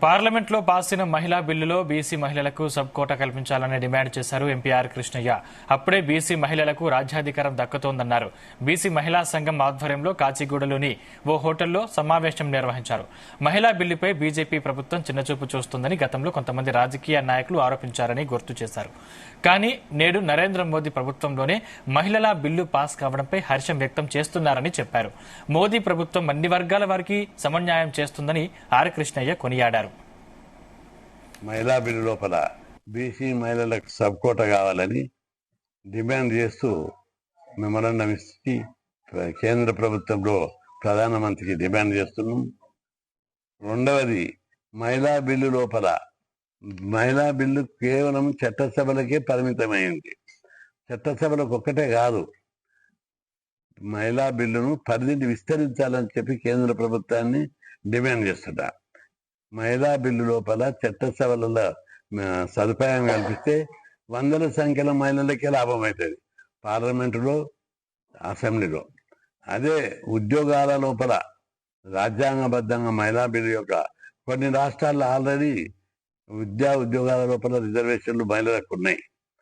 పార్లమెంట్లో పాస్ అయిన మహిళా బిల్లులో బీసీ మహిళలకు సబ్ కోటా కల్పించాలని డిమాండ్ చేశారు ఎంపీ ఆర్ కృష్ణయ్య. అప్పుడే బీసీ మహిళలకు రాజ్యాధికారం దక్కుతోందన్నారు. బీసీ మహిళా సంఘం ఆధ్వర్యంలో కాచిగూడలోని ఓ హోటల్లో సమావేశం నిర్వహించారు. మహిళా బిల్లుపై బీజేపీ ప్రభుత్వం చిన్నచూపు చూస్తుందని గతంలో కొంతమంది రాజకీయ నాయకులు ఆరోపించారని గుర్తు చేశారు. కానీ నేడు నరేంద్ర మోదీ ప్రభుత్వంలోనే మహిళల బిల్లు పాస్ కావడంపై హర్షం వ్యక్తం చేస్తున్నారని చెప్పారు. మోదీ ప్రభుత్వం అన్ని వర్గాల వారికి సమన్యాయం చేస్తుందని ఆర్ కృష్ణయ్య కొనియాడారు. మహిళా బిల్లు లోపల బీసీ మహిళలకు సబ్ కోటా కావాలని డిమాండ్ చేస్తూ మెమరాండం ఇచ్చి కేంద్ర ప్రభుత్వంలో ప్రధానమంత్రికి డిమాండ్ చేస్తున్నాం. రెండవది, మహిళా బిల్లు లోపల మహిళా బిల్లు కేవలం చట్టసభలకే పరిమితమైంది. చట్టసభలకు ఒక్కటే కాదు, మహిళా బిల్లును పరిధిని విస్తరించాలని చెప్పి కేంద్ర ప్రభుత్వాన్ని డిమాండ్ చేస్తున్నా. మహిళా బిల్లు లోపల చట్టసభలలో సదుపాయం కల్పిస్తే వందల సంఖ్యలో మహిళలకే లాభం అవుతుంది, పార్లమెంటులో, అసెంబ్లీలో. అదే ఉద్యోగాల లోపల రాజ్యాంగబద్ధంగా మహిళా బిల్లు యొక్క కొన్ని రాష్ట్రాల్లో ఆల్రెడీ ఉద్యోగాల లోపల రిజర్వేషన్లు మహిళలకు ఉన్నాయి.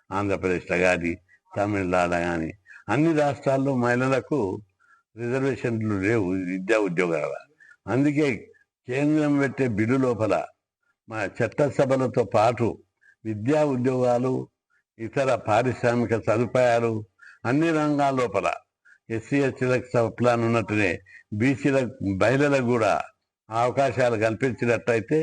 ఆంధ్రప్రదేశ్లో కానీ, తమిళనాడు కానీ అన్ని రాష్ట్రాల్లో మహిళలకు రిజర్వేషన్లు లేవు ఉద్యోగాల. అందుకే కేంద్రం పెట్టే బిల్లు లోపల మా చట్టసభలతో పాటు విద్యా ఉద్యోగాలు, ఇతర పారిశ్రామిక సదుపాయాలు అన్ని రంగాల లోపల ఎస్సీ ఎస్టీలకు ప్లాన్ ఉన్నట్టునే మహిళలకు కూడా అవకాశాలు కల్పించినట్టయితే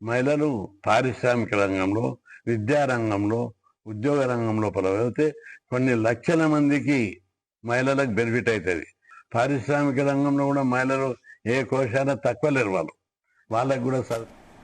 మహిళలు పారిశ్రామిక రంగంలో, విద్యా రంగంలో, ఉద్యోగ రంగం లోపల వెళ్తే కొన్ని లక్షల మందికి మహిళలకు బెనిఫిట్ అవుతుంది. పారిశ్రామిక రంగంలో కూడా మహిళలు ఏ కోశాన తక్కువ లేరు, వాళ్ళకు కూడా